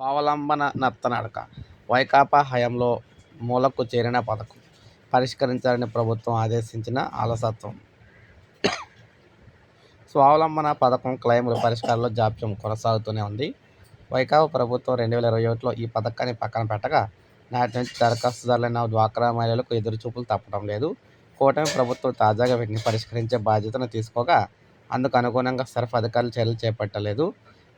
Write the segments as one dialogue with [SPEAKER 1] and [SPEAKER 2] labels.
[SPEAKER 1] స్వావలంబన నత్తనడక వైకాపా హయాంలో మూలకు చేరిన పథకం పరిష్కరించాలని ప్రభుత్వం ఆదేశించిన అలసత్వం. స్వావలంబన పథకం క్లెయిముల పరిష్కారంలో జాప్యం కొనసాగుతూనే ఉంది. వైకాపా ప్రభుత్వం 2021లో ఈ పథకాన్ని పక్కన పెట్టగా నాటి నుంచి దరఖాస్తుదారులైన డ్వాక్రా మహిళలకు ఎదురుచూపులు తప్పడం లేదు. కూటమి ప్రభుత్వం తాజాగా వీటిని పరిష్కరించే బాధ్యతను తీసుకోగా అందుకు అనుగుణంగా సర్ఫ్ అధికారులు చర్యలు చేపట్టలేదు.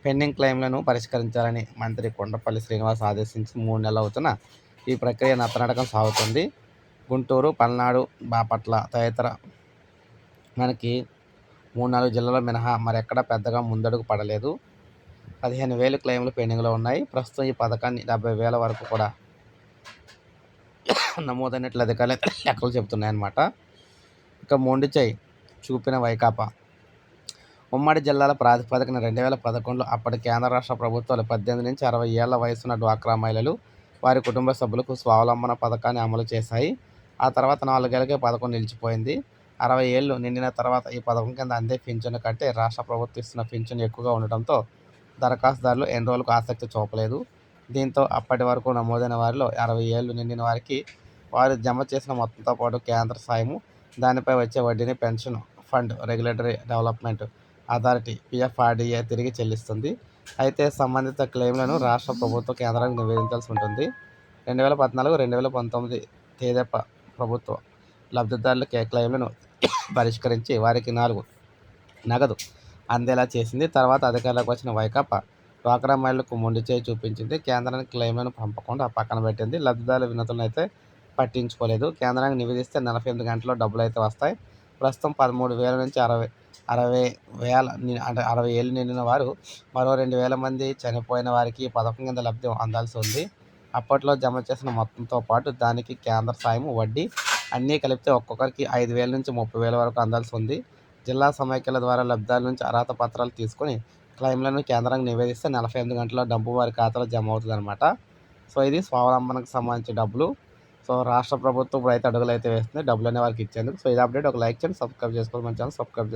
[SPEAKER 1] పెండింగ్ క్లెయిమ్లను పరిష్కరించాలని మంత్రి కొండపల్లి శ్రీనివాస్ ఆదేశించి 3 నెలలు అవుతున్నా ఈ ప్రక్రియ నత్తనడకం సాగుతుంది. గుంటూరు, పల్నాడు, బాపట్ల తదితర మనకి 3-4 జిల్లాలు మినహా మరెక్కడా పెద్దగా ముందడుగు పడలేదు. 15,000 క్లెయిమ్లు పెండింగ్లో ఉన్నాయి. ప్రస్తుతం ఈ పథకాన్ని 70,000 వరకు కూడా నమోదైనట్లు అధికారులు లెక్కలు చెబుతున్నాయన్నమాట. ఇక మొండి చేయి చూపిన వైకాపా ఉమ్మడి జిల్లాల ప్రాతిపదికన 2011లో అప్పటి కేంద్ర రాష్ట్ర ప్రభుత్వాలు 18 నుంచి 60 ఏళ్ల వయసున్న డ్వాక్రా మహిళలు, వారి కుటుంబ సభ్యులకు స్వావలంబన పథకాన్ని అమలు చేశాయి. ఆ తర్వాత 4 ఏళ్లకే పథకం నిలిచిపోయింది. 60 ఏళ్లు నిండిన తర్వాత ఈ పథకం కింద అందే పింఛను కంటే రాష్ట్ర ప్రభుత్వం ఇస్తున్న పింఛను ఎక్కువగా ఉండటంతో దరఖాస్తుదారులు ఎన్రోల్కు ఆసక్తి చూపలేదు. దీంతో అప్పటి వరకు నమోదైన వారిలో 60 ఏళ్లు నిండిన వారికి వారు జమ చేసిన మొత్తంతో పాటు కేంద్ర సాయము, దానిపై వచ్చే వడ్డీని pension fund regulatory development authority PFRDA తిరిగి చెల్లిస్తుంది. అయితే సంబంధిత క్లెయిమ్లను రాష్ట్ర ప్రభుత్వం కేంద్రానికి నివేదించాల్సి ఉంటుంది. 2014-2019 తెదేపా ప్రభుత్వం లబ్ధిదారుల క్లెయిమ్లను పరిష్కరించి వారికి నగదు అందేలా చేసింది. తర్వాత అధికారంలోకి వచ్చిన వైకాపా డ్వాక్రా మహిళలకు మొండి చేయి చూపించింది. కేంద్రానికి క్లెయిమ్లను పంపకుండా పక్కన పెట్టింది. లబ్ధిదారుల వినతులను అయితే పట్టించుకోలేదు. కేంద్రానికి నివేదిస్తే 48 గంటల్లో డబ్బులు అయితే వస్తాయి. ప్రస్తుతం 13,000 నుంచి 60 ఏళ్లు నిండిన వారు, మరో 2,000 మంది చనిపోయిన వారికి ఈ పథకం కింద లబ్ధి అందాల్సి ఉంది. అప్పట్లో జమ చేసిన మొత్తంతో పాటు దానికి కేంద్ర సాయం, వడ్డీ అన్నీ కలిపితే ఒక్కొక్కరికి 5,000 నుంచి 30,000 వరకు అందాల్సి ఉంది. జిల్లా సమైక్యల ద్వారా లబ్ధిదారుల నుంచి అర్హత పత్రాలు తీసుకుని క్లెయిమ్లను కేంద్రానికి నివేదిస్తే 48 గంటల్లో డబ్బు వారి ఖాతాలో జమ అవుతుందన్నమాట. సో ఇది స్వావలంబనకు సంబంధించి డబ్బులు. సో రాష్ట్ర ప్రభుత్వం ఇప్పుడు అయితే అడుగులు అయితే వేస్తుంది డబ్బులు అనే వారికి ఇచ్చేందుకు. సో ఇది అప్డేట్. ఒక లైక్ చేయండి, సబ్స్క్రైబ్ చేసుకోవాలి, మన ఛానల్ సబ్స్క్రైబ్ చేసుకోండి.